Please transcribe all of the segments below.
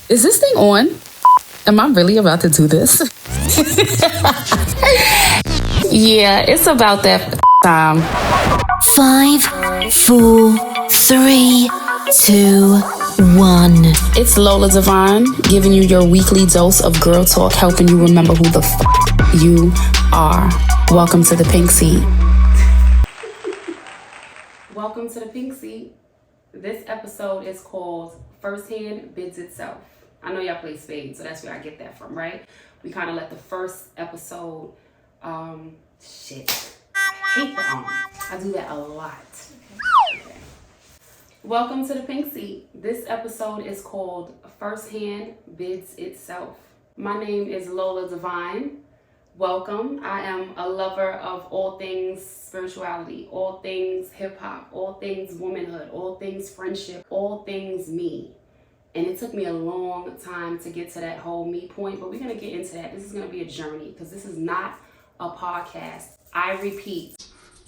Is this thing on? Am I really about to do this? Yeah, it's about that time. 5, 4, 3, 2, 1. It's Lola Divine giving you your weekly dose of girl talk, helping you remember who the you are. Welcome to the pink seat. Welcome to the pink seat. This episode is called Firsthand BIDS Itself. I know y'all play spades, so that's where I get that from, right? We kind of let the first episode, I hate the I do that a lot. Okay. Welcome to the pink seat. This episode is called Firsthand BIDS Itself. My name is Lola Divine. Welcome. I am a lover of all things spirituality, all things hip hop, all things womanhood, all things friendship, all things me. And it took me a long time to get to that whole me point, but we're going to get into that. This is going to be a journey because this is not a podcast. I repeat.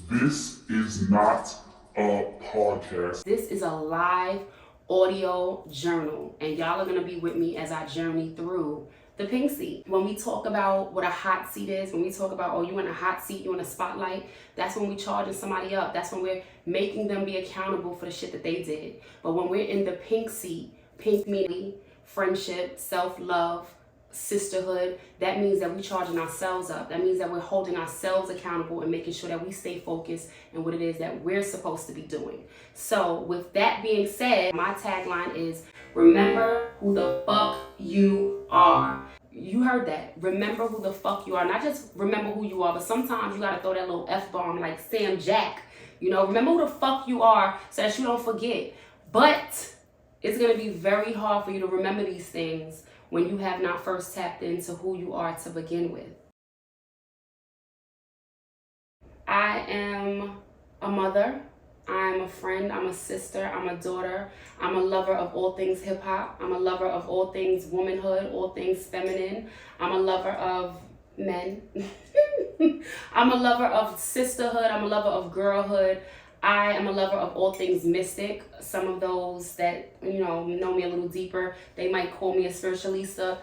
This is not a podcast. This is a live audio journal, and y'all are going to be with me as I journey through the pink seat. When we talk about what a hot seat is, when we talk about, oh, you in a hot seat, you in a spotlight, that's when we charging somebody up. That's when we're making them be accountable for the shit that they did. But when we're in the pink seat, pink meaning friendship, self-love, sisterhood, that means that we're charging ourselves up. That means that we're holding ourselves accountable and making sure that we stay focused on what it is that we're supposed to be doing. So with that being said, my tagline is remember who the fuck you are. You heard that. Remember who the fuck you are. Not just remember who you are, but sometimes you gotta throw that little F-bomb like Sam Jack. You know, remember who the fuck you are so that you don't forget. But it's gonna be very hard for you to remember these things when you have not first tapped into who you are to begin with. I am a mother, I'm a friend, I'm a sister, I'm a daughter, I'm a lover of all things hip hop, I'm a lover of all things womanhood, all things feminine, I'm a lover of men, I'm a lover of sisterhood, I'm a lover of girlhood, I am a lover of all things mystic. Some of those that, know me a little deeper, they might call me a spiritualista.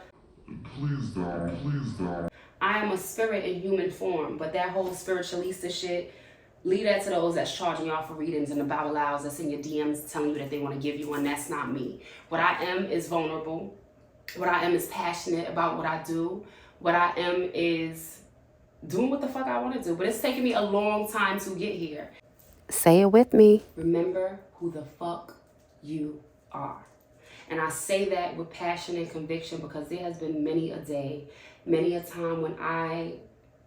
Please don't. I am a spirit in human form, but that whole spiritualista shit, leave that to those that's charging y'all for readings and the Bible allows that's in your DMs telling you that they want to give you one. That's not me. What I am is vulnerable. What I am is passionate about what I do. What I am is doing what the fuck I want to do. But it's taken me a long time to get here. Say it with me. Remember who the fuck you are. And I say that with passion and conviction because there has been many a day, many a time when I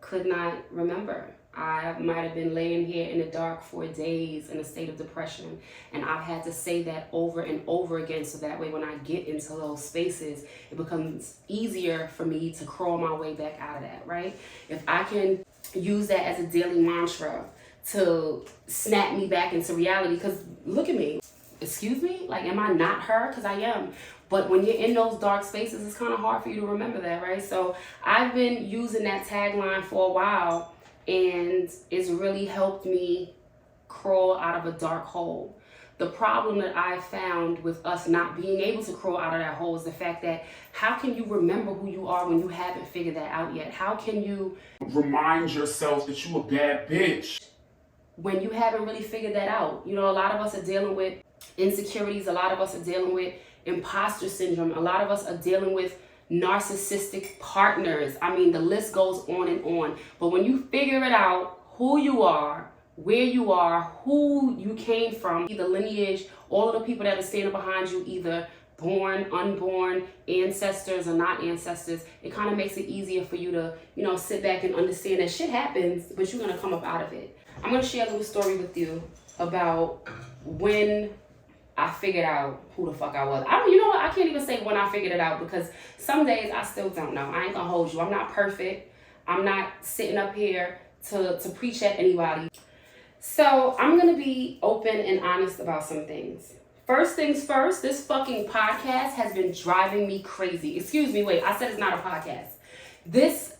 could not remember. I might have been laying here in the dark for days in a state of depression. And I've had to say that over and over again so that way when I get into those spaces, it becomes easier for me to crawl my way back out of that, right? If I can use that as a daily mantra to snap me back into reality, because look at me, excuse me, like am I not her? Because I am. But when you're in those dark spaces, it's kind of hard for you to remember that, right? So I've been using that tagline for a while and it's really helped me crawl out of a dark hole. The problem that I found with us not being able to crawl out of that hole is the fact that how can you remember who you are when you haven't figured that out yet? How can you Remind yourself that you a bad bitch when you haven't really figured that out? A lot of us are dealing with insecurities. A lot of us are dealing with imposter syndrome. A lot of us are dealing with narcissistic partners. I mean, the list goes on and on. But when you figure it out, who you are, where you are, who you came from, either lineage, all of the people that are standing behind you, either born, unborn, ancestors or not ancestors, it kind of makes it easier for you to, sit back and understand that shit happens, but you're going to come up out of it. I'm going to share a little story with you about when I figured out who the fuck I was. I can't even say when I figured it out because some days I still don't know. I ain't gonna hold you. I'm not perfect. I'm not sitting up here to preach at anybody. So I'm gonna be open and honest about some things. First things first, this fucking podcast has been driving me crazy. Excuse me, wait, I said it's not a podcast. This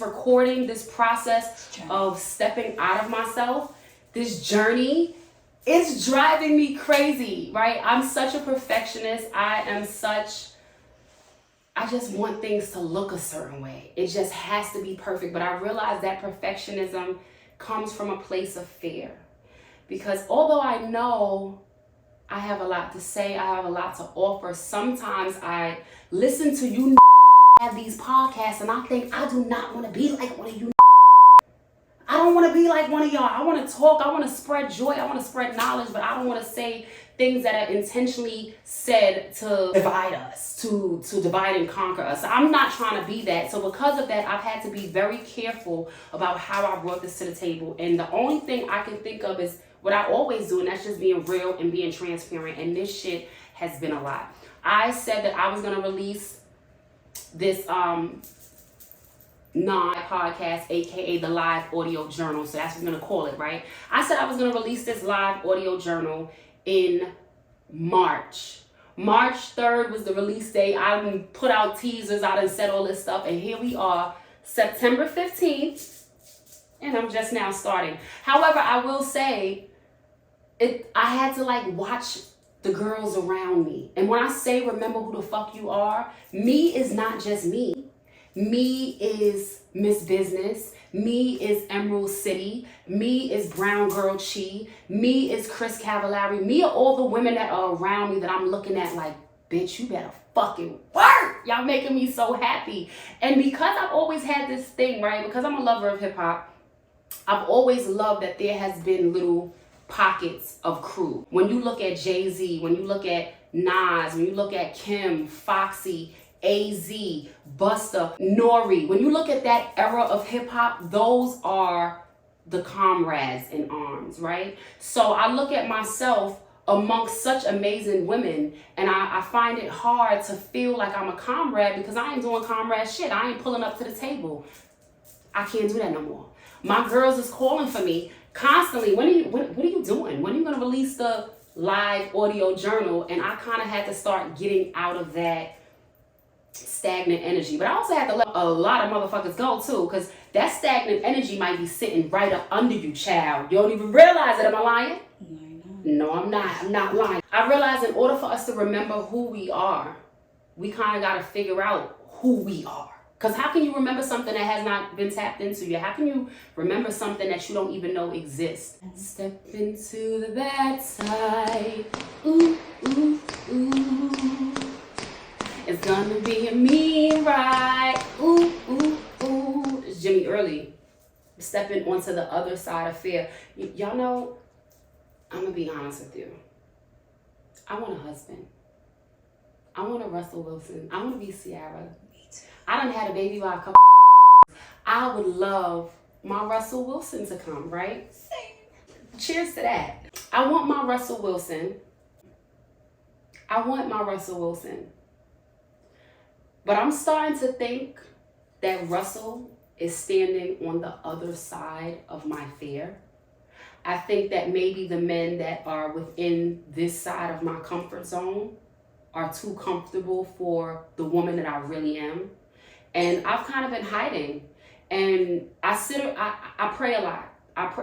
recording, this process of stepping out of myself, this journey It's driving me crazy, right? I'm such a perfectionist. I just want things to look a certain way. It just has to be perfect. But I realize that perfectionism comes from a place of fear. Because although I know I have a lot to say, I have a lot to offer, sometimes I listen to you have these podcasts and I think I do not want to be like one of you. I don't want to be like one of y'all. I want to talk. I want to spread joy. I want to spread knowledge, but I don't want to say things that are intentionally said to divide us, to divide and conquer us. I'm not trying to be that. So because of that, I've had to be very careful about how I brought this to the table. And the only thing I can think of is what I always do, and that's just being real and being transparent. And this shit has been a lot. I said that I was going to release this non-podcast, aka the live audio journal. So that's what we're gonna call it, right? I said I was gonna release this live audio journal in March. March 3rd was the release date. I done put out teasers, I done said all this stuff, and here we are, September 15th, and I'm just now starting. However, I will say, I had to like watch the girls around me. And when I say remember who the fuck you are, me is not just me. Me is Miss Business. Me is Emerald City. Me is Brown Girl Chi. Me is Chris Cavallari. Me are all the women that are around me that I'm looking at like, bitch, you better fucking work. Y'all making me so happy. And because I've always had this thing, right? Because I'm a lover of hip hop, I've always loved that there has been little pockets of crew. When you look at Jay-Z, when you look at Nas, when you look at Kim, Foxy, AZ, Busta, Nori. When you look at that era of hip hop, those are the comrades in arms, right? So I look at myself amongst such amazing women and I find it hard to feel like I'm a comrade because I ain't doing comrade shit. I ain't pulling up to the table. I can't do that no more. My girls is calling for me constantly. What are you doing? When are you gonna release the live audio journal? And I kind of had to start getting out of that stagnant energy. But I also had to let a lot of motherfuckers go too, because that stagnant energy might be sitting right up under you, child. You don't even realize it. Am I lying? No, I'm not. I'm not lying. I realize in order for us to remember who we are, we kind of got to figure out who we are. Because how can you remember something that has not been tapped into you? How can you remember something that you don't even know exists? Step into the bad side. Ooh, ooh, ooh. It's gonna be a me ride. Ooh, ooh, ooh. It's Jimmy Early. Stepping onto the other side of fear. Y'all know, I'm gonna be honest with you. I want a husband. I want a Russell Wilson. I want to be Ciara. I done had a baby by a couple. I would love my Russell Wilson to come, right? Cheers to that. I want my Russell Wilson. I want my Russell Wilson. But I'm starting to think that Russell is standing on the other side of my fear. I think that maybe the men that are within this side of my comfort zone are too comfortable for the woman that I really am. And I've kind of been hiding. And I pray a lot.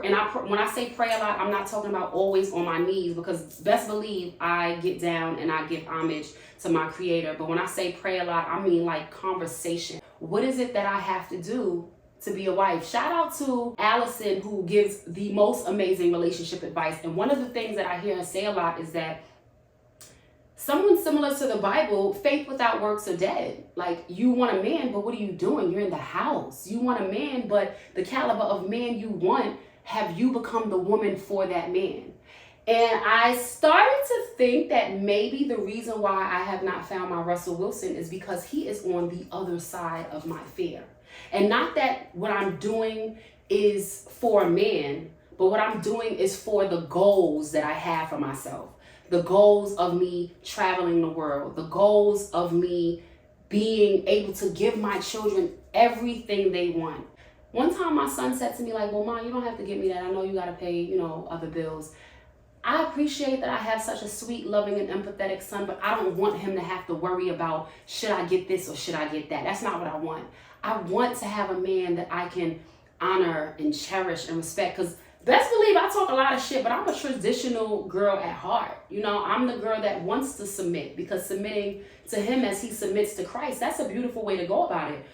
When I say pray a lot, I'm not talking about always on my knees, because best believe I get down and I give homage to my creator. But when I say pray a lot, I mean like conversation. What is it that I have to do to be a wife? Shout out to Allison, who gives the most amazing relationship advice. And one of the things that I hear her say a lot is that someone similar to the Bible, faith without works are dead. Like, you want a man, but what are you doing? You're in the house. You want a man, but the caliber of man you want, have you become the woman for that man? And I started to think that maybe the reason why I have not found my Russell Wilson is because he is on the other side of my fear. And not that what I'm doing is for a man, but what I'm doing is for the goals that I have for myself. The goals of me traveling the world, the goals of me being able to give my children everything they want. One time my son said to me like, well, Mom, you don't have to give me that. I know you got to pay, other bills. I appreciate that I have such a sweet, loving, and empathetic son, but I don't want him to have to worry about, should I get this or should I get that? That's not what I want. I want to have a man that I can honor and cherish and respect, because Best believe I talk a lot of shit, but I'm a traditional girl at heart. You know, I'm the girl that wants to submit, because submitting to him as he submits to Christ, that's a beautiful way to go about it.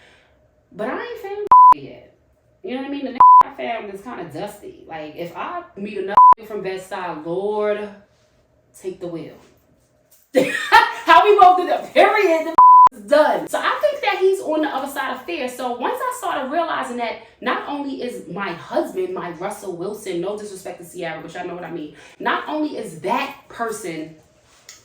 But I ain't found yet. You know what I mean? The I found is kind of dusty. Like, if I meet another from Bed-Stuy, Lord, take the wheel. How we both did that, period. The is done. So I think that he's on the other side of fear. So once I started realizing that not only is my husband, my Russell Wilson, no disrespect to Ciara, but y'all know what I mean. Not only is that person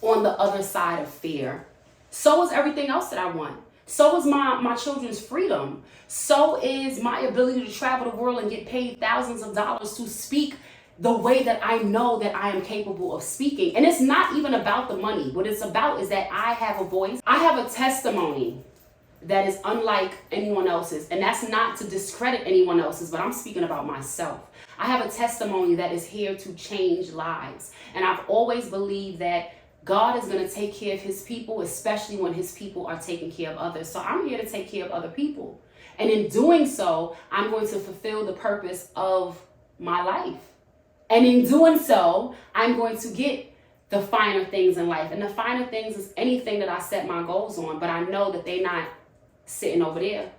on the other side of fear, so is everything else that I want. So is my children's freedom. So is my ability to travel the world and get paid thousands of dollars to speak the way that I know that I am capable of speaking. And it's not even about the money. What it's about is that I have a voice. I have a testimony that is unlike anyone else's. And that's not to discredit anyone else's, but I'm speaking about myself. I have a testimony that is here to change lives. And I've always believed that God is going to take care of his people, especially when his people are taking care of others. So I'm here to take care of other people. And in doing so, I'm going to fulfill the purpose of my life. And in doing so, I'm going to get the finer things in life. And the finer things is anything that I set my goals on. But I know that they're not sitting over there.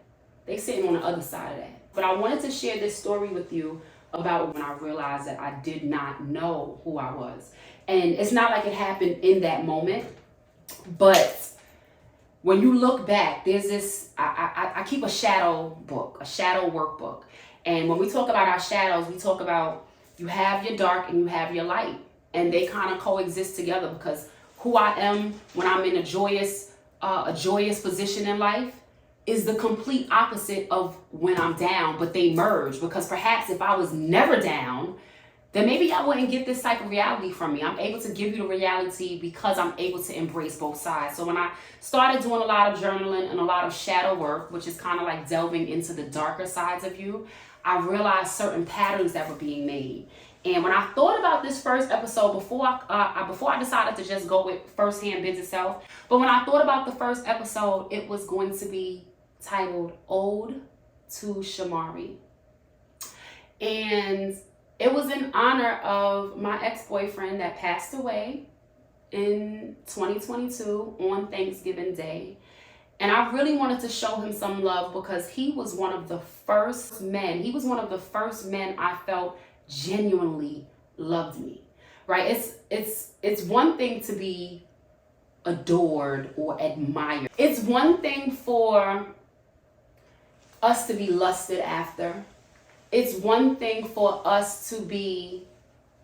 They're sitting on the other side of that. But I wanted to share this story with you about when I realized that I did not know who I was. And it's not like it happened in that moment, but when you look back, there's this, I keep a shadow book, a shadow workbook. And when we talk about our shadows, we talk about you have your dark and you have your light. And they kind of coexist together, because who I am when I'm in a joyous position in life is the complete opposite of when I'm down, but they merge. Because perhaps if I was never down, then maybe I wouldn't get this type of reality from me. I'm able to give you the reality because I'm able to embrace both sides. So when I started doing a lot of journaling and a lot of shadow work, which is kind of like delving into the darker sides of you, I realized certain patterns that were being made. And when I thought about this first episode, before I decided to just go with Firsthand BIDS itself, but when I thought about the first episode, it was going to be titled Ode to Shamari. And it was in honor of my ex-boyfriend that passed away in 2022 on Thanksgiving Day. And I really wanted to show him some love because he was one of the first men. He was one of the first men I felt genuinely loved me, right? It's one thing to be adored or admired. It's one thing for us to be lusted after. It's one thing for us to be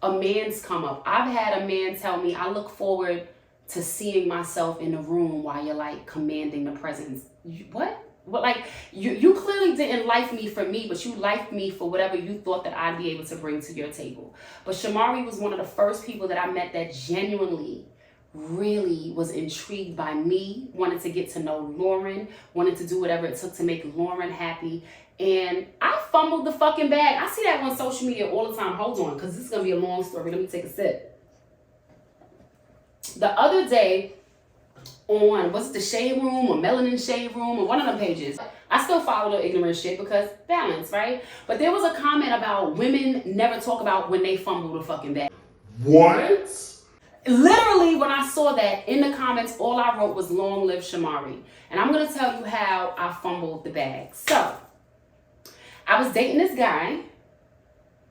a man's come up. I've had a man tell me, I look forward to seeing myself in the room while you're like commanding the presence. What? Like, you clearly didn't like me for me, but you liked me for whatever you thought that I'd be able to bring to your table. But Shamari was one of the first people that I met that genuinely really was intrigued by me, wanted to get to know Lauren, wanted to do whatever it took to make Lauren happy. And I fumbled the fucking bag. I see that on social media all the time. Hold on, because this is going to be a long story. Let me take a sip. The other day on, was it the Shade Room or Melanin Shade Room or one of them pages, I still follow the ignorant shit because balance, right? But there was a comment about women never talk about when they fumble the fucking bag. What? Literally, when I saw that in the comments, all I wrote was long live Shamari. And I'm going to tell you how I fumbled the bag. So, I was dating this guy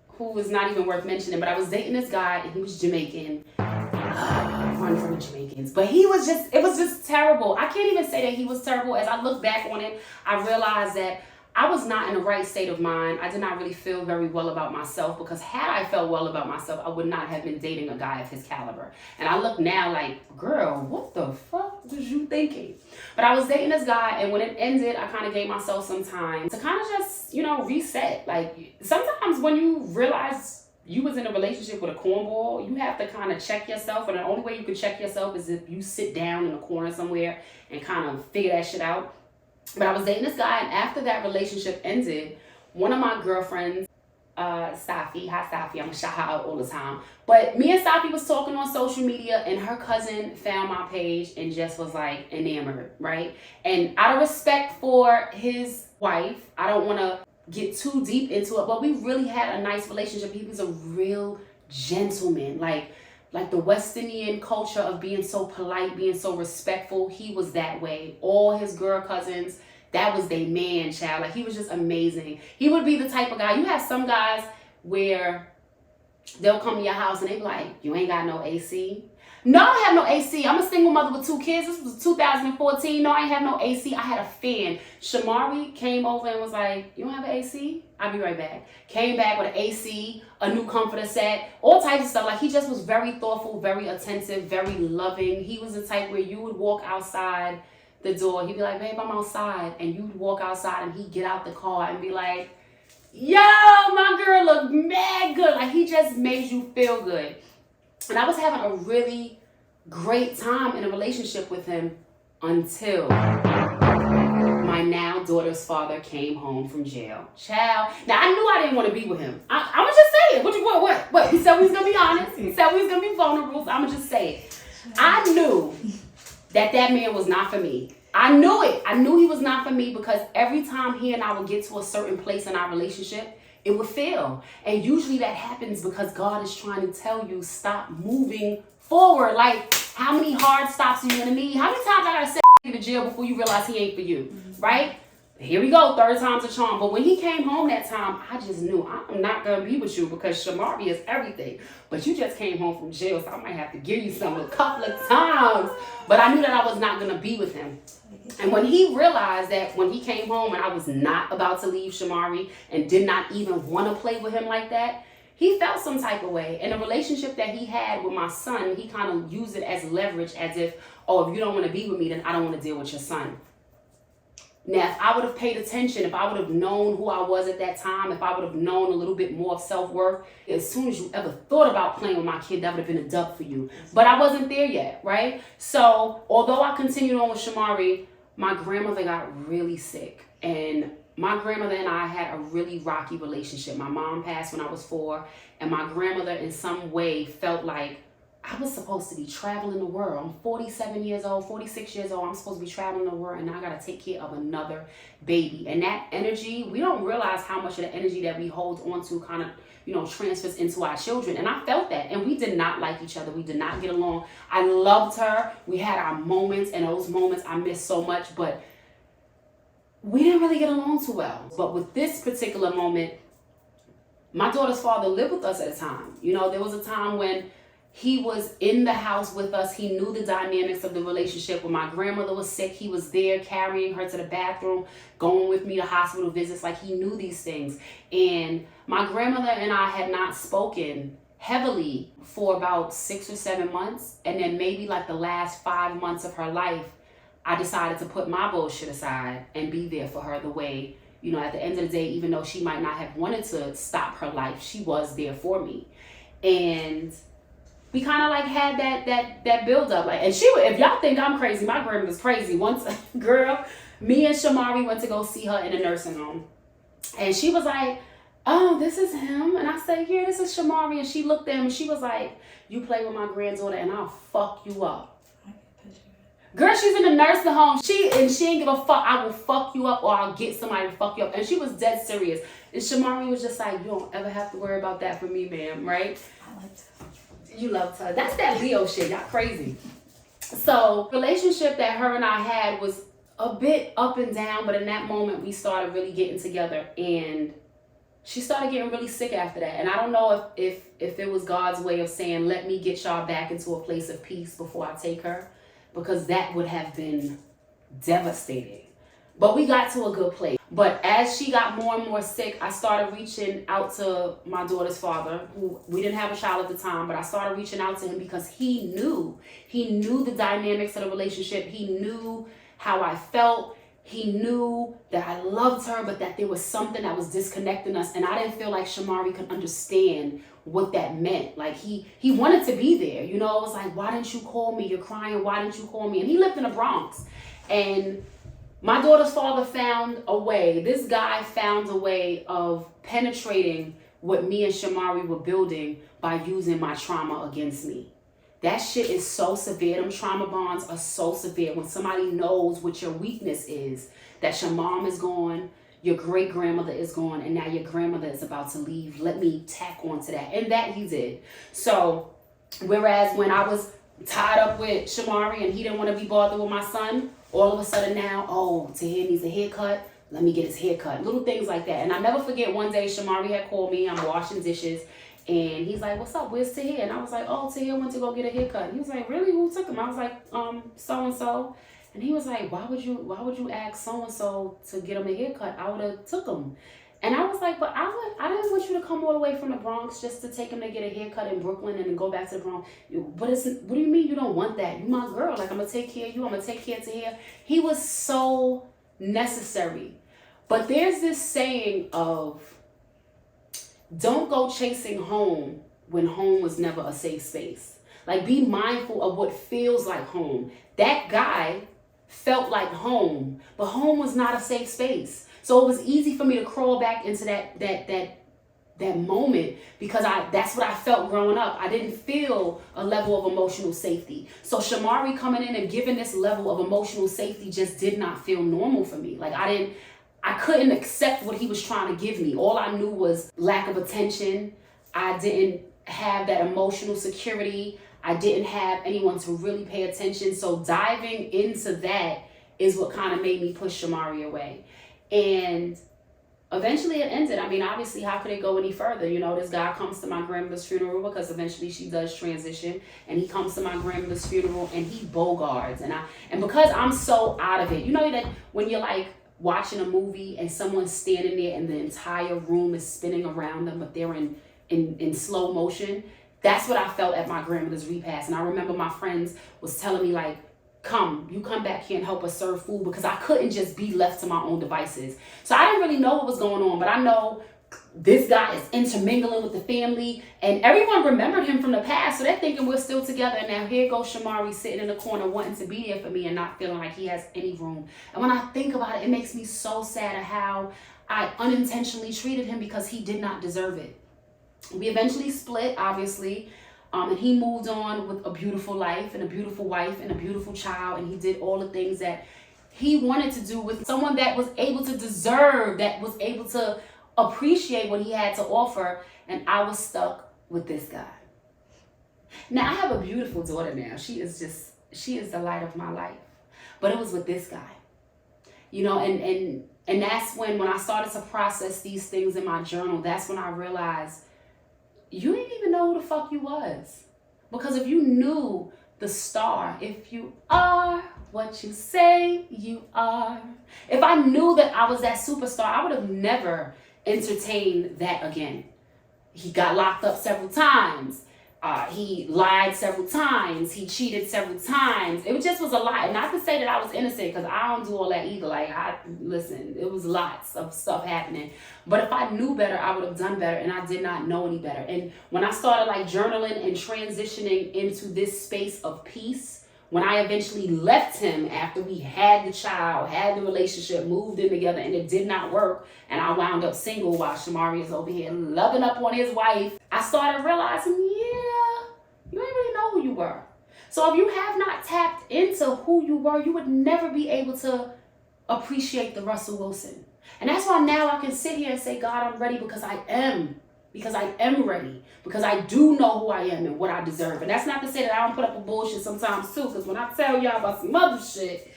who was not even worth mentioning, but I was dating this guy and he was Jamaican. Run from the Jamaicans. But it was just terrible. I can't even say that he was terrible. As I look back on it, I realized that I was not in the right state of mind. I did not really feel very well about myself, because had I felt well about myself, I would not have been dating a guy of his caliber. And I look now like, girl, what the fuck was you thinking? But I was dating this guy, and when it ended, I kind of gave myself some time to kind of just, reset. Like, sometimes when you realize you was in a relationship with a cornball, you have to kind of check yourself. And the only way you can check yourself is if you sit down in a corner somewhere and kind of figure that shit out. But I was dating this guy, and after that relationship ended, one of my girlfriends, Safi, hi Safi, I'm gonna shout her out all the time. But me and Safi was talking on social media, and her cousin found my page and just was like enamored, right? And out of respect for his wife, I don't want to get too deep into it, but we really had a nice relationship. He was a real gentleman, like the West Indian culture of being so polite, being so respectful. He was that way. All his girl cousins, that was their man, child. Like, he was just amazing. He would be the type of guy, you have some guys where they'll come to your house and they be like, you ain't got no AC. No, I don't have no AC. I'm a single mother with 2 kids. This was 2014. No, I ain't have no AC. I had a fan. Shamari came over and was like, you don't have an AC? I'll be right back. Came back with an AC, a new comforter set, all types of stuff. Like, he just was very thoughtful, very attentive, very loving. He was the type where you would walk outside the door. He'd be like, babe, I'm outside. And you'd walk outside and he'd get out the car and be like, yo, my girl look mad good. Like, he just made you feel good. And I was having a really great time in a relationship with him until my now daughter's father came home from jail. Child. Now, I knew I didn't want to be with him. I was just saying. What? He said we was going to be honest. He said we was going to be vulnerable. So I'm going to just say it. I knew that man was not for me. I knew it. I knew he was not for me because every time he and I would get to a certain place in our relationship, it would fail. And usually that happens because God is trying to tell you, stop moving forward. Like, how many hard stops are you gonna need? How many times I gotta send you to jail before you realize he ain't for you, right? Here we go, 3rd time's a charm. But when he came home that time, I just knew I'm not gonna be with you because Shamari is everything. But you just came home from jail, so I might have to give you some a couple of times. But I knew that I was not gonna be with him. And when he realized that when he came home and I was not about to leave Shamari and did not even want to play with him like that, he felt some type of way. And the relationship that he had with my son, he kind of used it as leverage, as if, oh, if you don't want to be with me, then I don't want to deal with your son. Now, if I would have paid attention, if I would have known who I was at that time, if I would have known a little bit more of self-worth, as soon as you ever thought about playing with my kid, that would have been a dub for you. But I wasn't there yet, right? So, although I continued on with Shamari, my grandmother got really sick, and my grandmother and I had a really rocky relationship. My mom passed when I was 4, and my grandmother in some way felt like I was supposed to be traveling the world. I'm 47 years old, 46 years old. I'm supposed to be traveling the world, and I got to take care of another baby. And that energy, we don't realize how much of the energy that we hold on to kind of, transfers into our children. And I felt that. And we did not like each other. We did not get along. I loved her. We had our moments, and those moments I missed so much. But we didn't really get along too well. But with this particular moment, my daughter's father lived with us at a time. There was a time when he was in the house with us. He knew the dynamics of the relationship. When my grandmother was sick, he was there carrying her to the bathroom, going with me to hospital visits. Like, he knew these things. And my grandmother and I had not spoken heavily for about 6 or 7 months. And then maybe like the last 5 months of her life, I decided to put my bullshit aside and be there for her the way, at the end of the day, even though she might not have wanted to stop her life, she was there for me. And we kind of like had that build up. Like, and if y'all think I'm crazy, my grandmother's crazy. Once, girl, me and Shamari went to go see her in a nursing home. And she was like, oh, this is him. And I said, yeah, this is Shamari. And she looked at him and she was like, you play with my granddaughter and I'll fuck you up. Girl, she's in a nursing home. She ain't give a fuck. I will fuck you up or I'll get somebody to fuck you up. And she was dead serious. And Shamari was just like, you don't ever have to worry about that for me, ma'am, right? I liked her. You loved her. That's that Leo shit. Y'all crazy. So, relationship that her and I had was a bit up and down, but in that moment we started really getting together, and she started getting really sick after that. And I don't know if it was God's way of saying, let me get y'all back into a place of peace before I take her, because that would have been devastating. But we got to a good place. But as she got more and more sick, I started reaching out to my daughter's father, who we didn't have a child at the time, but I started reaching out to him because he knew the dynamics of the relationship. He knew how I felt. He knew that I loved her, but that there was something that was disconnecting us. And I didn't feel like Shamari could understand what that meant. Like, he wanted to be there. It was like, why didn't you call me? You're crying. Why didn't you call me? And he lived in the Bronx. And my daughter's father found a way. This guy found a way of penetrating what me and Shamari were building by using my trauma against me. That shit is so severe. Them trauma bonds are so severe. When somebody knows what your weakness is, that your mom is gone, Your great grandmother is gone, and now your grandmother is about to leave. Let me tack on to that. And that he did. So, whereas when I was tied up with Shamari and he didn't want to be bothered with my son, all of a sudden now, oh, Tahir needs a haircut. Let me get his haircut. Little things like that. And I never forget one day Shamari had called me. I'm washing dishes. And he's like, what's up? Where's Tahir? And I was like, oh, Tahir went to go get a haircut. He was like, really? Who took him? I was like, so-and-so. And he was like, why would you ask so-and-so to get him a haircut? I would have took him. And I was like, but I didn't want you to come all the way from the Bronx just to take him to get a haircut in Brooklyn and then go back to the Bronx. What do you mean you don't want that? You my girl. Like, I'm going to take care of you. I'm going to take care of Tahir. He was so necessary. But there's this saying of, don't go chasing home when home was never a safe space. Like, be mindful of what feels like home. That guy felt like home, but home was not a safe space. So it was easy for me to crawl back into that moment because that's what I felt growing up. I didn't feel a level of emotional safety. So Shamari coming in and giving this level of emotional safety just did not feel normal for me. Like, I couldn't accept what he was trying to give me. All I knew was lack of attention. I didn't have that emotional security. I didn't have anyone to really pay attention. So diving into that is what kind of made me push Shamari away. And eventually it ended. I mean, obviously, how could it go any further? You know, this guy comes to my grandmother's funeral because eventually she does transition. And he comes to my grandmother's funeral and he bogards. And because I'm so out of it, you know that when you're like, watching a movie and someone's standing there and the entire room is spinning around them, but they're in slow motion. That's what I felt at my grandmother's repast. And I remember my friends was telling me like, you come back here and help us serve food, because I couldn't just be left to my own devices. So I didn't really know what was going on, but I know this guy is intermingling with the family and everyone remembered him from the past. So they're thinking we're still together. And now here goes Shamari sitting in the corner wanting to be there for me and not feeling like he has any room. And when I think about it, it makes me so sad at how I unintentionally treated him because he did not deserve it. We eventually split, obviously. And he moved on with a beautiful life and a beautiful wife and a beautiful child. And he did all the things that he wanted to do with someone that was able to deserve, that was able to appreciate what he had to offer. And I was stuck with this guy. Now I have a beautiful daughter now. She is the light of my life. But it was with this guy. You know, and that's when I started to process these things in my journal, that's when I realized you didn't even know who the fuck you was. Because if you knew the star, if you are what you say you are, if I knew that I was that superstar, I would have never entertained that again. He got locked up several times. He lied several times. He cheated several times. It just was a lot. Not to say that I was innocent, because I don't do all that either. Like, listen, it was lots of stuff happening. But if I knew better, I would have done better. And I did not know any better. And when I started like journaling and transitioning into this space of peace, when I eventually left him after we had the child, had the relationship, moved in together, and it did not work, and I wound up single while Shamari is over here loving up on his wife, I started realizing, yeah, you didn't really know who you were. So if you have not tapped into who you were, you would never be able to appreciate the Russell Wilson. And that's why now I can sit here and say, God, I'm ready because I am. Because I am ready. Because I do know who I am and what I deserve. And that's not to say that I don't put up with bullshit sometimes too. Because when I tell y'all about some other shit,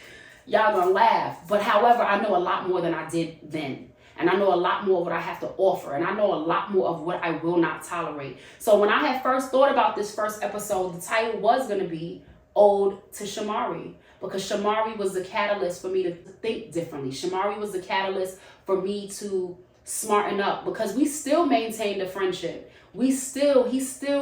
y'all gonna laugh. But however, I know a lot more than I did then. And I know a lot more of what I have to offer. And I know a lot more of what I will not tolerate. So when I had first thought about this first episode, the title was going to be Ode to Shamari. Because Shamari was the catalyst for me to think differently. Shamari was the catalyst for me to smarten up. Because we still maintained a friendship. He still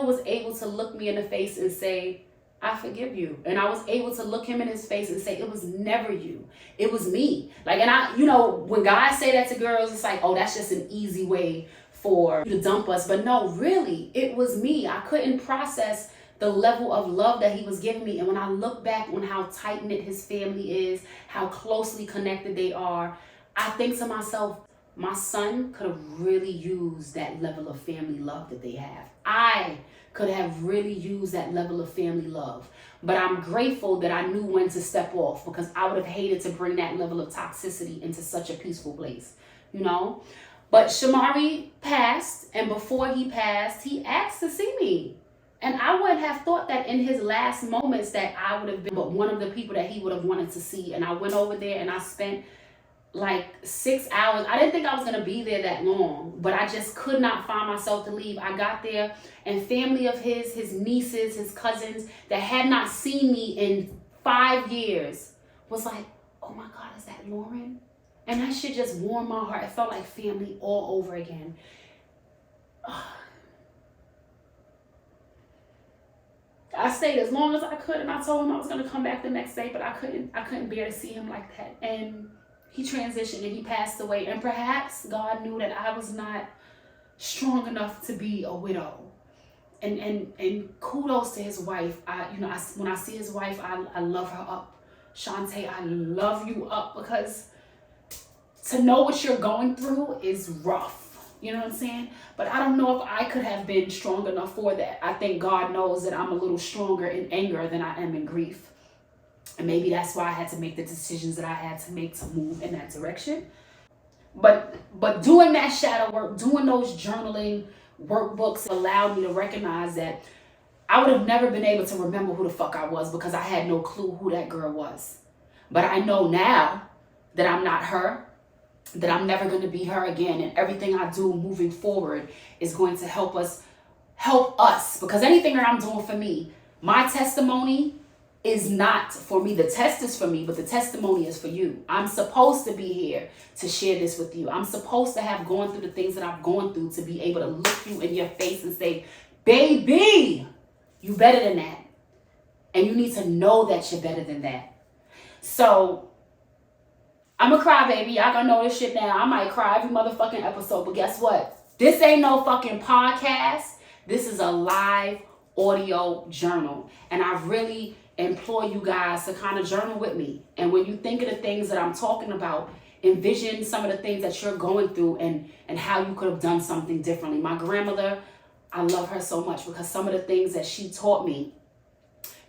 was able to look me in the face and say, I forgive you. And I was able to look him in his face and say, it was never you. It was me. Like, and I, you know, when guys say that to girls, it's like, oh, that's just an easy way for you to dump us. But no, really, it was me. I couldn't process the level of love that he was giving me. And when I look back on how tight-knit his family is, how closely connected they are, I think to myself, my son could have really used that level of family love that they have. I could have really used that level of family love. But I'm grateful that I knew when to step off, because I would have hated to bring that level of toxicity into such a peaceful place. you know. But Shamari passed, and before he passed, he asked to see me. And I wouldn't have thought that in his last moments that I would have been but one of the people that he would have wanted to see. And I went over there and I spent like 6 hours. I didn't think I was going to be there that long, but I just could not find myself to leave. I got there, and family of his nieces, his cousins that had not seen me in 5 years was like, oh my God, is that Lauren? And that shit just warmed my heart. It felt like family all over again. I stayed as long as I could, and I told him I was going to come back the next day, but I couldn't bear to see him like that. And he transitioned and he passed away. And perhaps God knew that I was not strong enough to be a widow. And kudos to his wife. When I see his wife, I love her up. Shantae, I love you up, because to know what you're going through is rough. You know what I'm saying? But I don't know if I could have been strong enough for that. I think God knows that I'm a little stronger in anger than I am in grief. And maybe that's why I had to make the decisions that I had to make to move in that direction. But doing that shadow work, doing those journaling workbooks allowed me to recognize that I would have never been able to remember who the fuck I was, because I had no clue who that girl was. But I know now that I'm not her, that I'm never going to be her again. And everything I do moving forward is going to help us, because anything that I'm doing for me, my testimony is not for me. The test is for me, but the testimony is for you. I'm supposed to be here to share this with you. I'm supposed to have gone through the things that I've gone through to be able to look you in your face and say, baby, you better than that. And you need to know that you're better than that. So I'm a crybaby. Y'all gonna know this shit now. I might cry every motherfucking episode, but guess what? This ain't no fucking podcast. This is a live audio journal. And I really implore you guys to kind of journal with me. And when you think of the things that I'm talking about, envision some of the things that you're going through and how you could have done something differently. My grandmother, I love her so much, because some of the things that she taught me,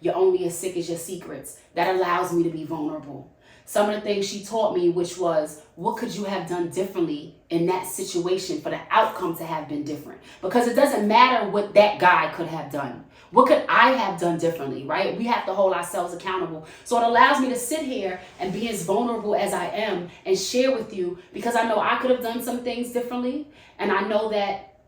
you're only as sick as your secrets. That allows me to be vulnerable. Some of the things she taught me, which was, what could you have done differently in that situation for the outcome to have been different? Because it doesn't matter what that guy could have done. What could I have done differently, right? We have to hold ourselves accountable. So it allows me to sit here and be as vulnerable as I am and share with you, because I know I could have done some things differently. And I know that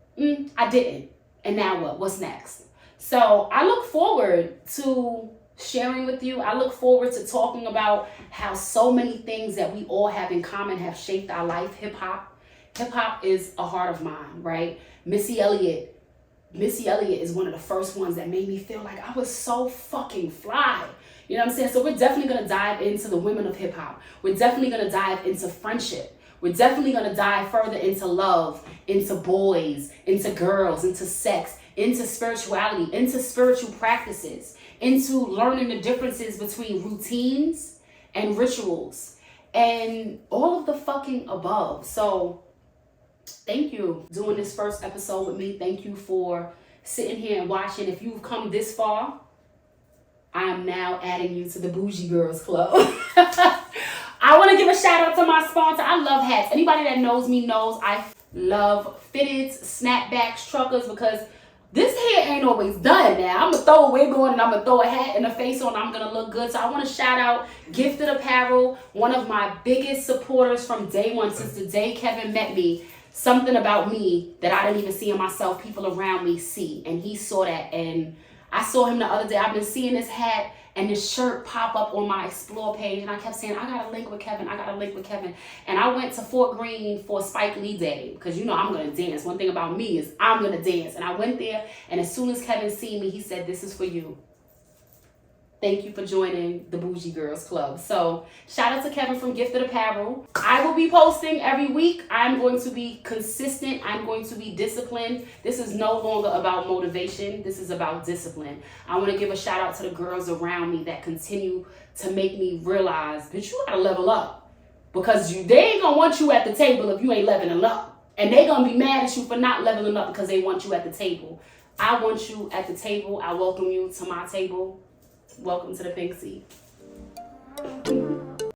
I didn't. And now what? What's next? So I look forward to sharing with you. I look forward to talking about how so many things that we all have in common have shaped our life. Hip hop is a heart of mine, right? Missy Elliott is one of the first ones that made me feel like I was so fucking fly. You know what I'm saying? So we're definitely going to dive into the women of hip hop. We're definitely going to dive into friendship. We're definitely going to dive further into love, into boys, into girls, into sex, into spirituality, into spiritual practices, into learning the differences between routines and rituals, and all of the fucking above. So thank you for doing this first episode with me. Thank you for sitting here and watching. If you've come this far, I am now adding you to the Bougie Girls Club. I want to give a shout out to my sponsor. I love hats. Anybody that knows me knows I love fitteds, snapbacks, truckers, because this hair ain't always done now. I'm going to throw a wig on and I'm going to throw a hat and a face on and I'm going to look good. So I want to shout out Gifted Apparel, one of my biggest supporters from day one, since the day Kevin met me. Something about me that I didn't even see in myself, people around me see. And he saw that. And I saw him the other day. I've been seeing this hat and this shirt pop up on my Explore page. And I kept saying, I got to link with Kevin. I got to link with Kevin. And I went to Fort Greene for Spike Lee Day, because you know I'm going to dance. One thing about me is I'm going to dance. And I went there, and as soon as Kevin seen me, he said, this is for you. Thank you for joining the Bougie Girls Club. So shout out to Kevin from Gifted Apparel. I will be posting every week. I'm going to be consistent. I'm going to be disciplined. This is no longer about motivation. This is about discipline. I want to give a shout out to the girls around me that continue to make me realize that you gotta level up, because they ain't gonna want you at the table if you ain't leveling up. And they gonna be mad at you for not leveling up because they want you at the table. I want you at the table. I welcome you to my table. Welcome to the pink seat.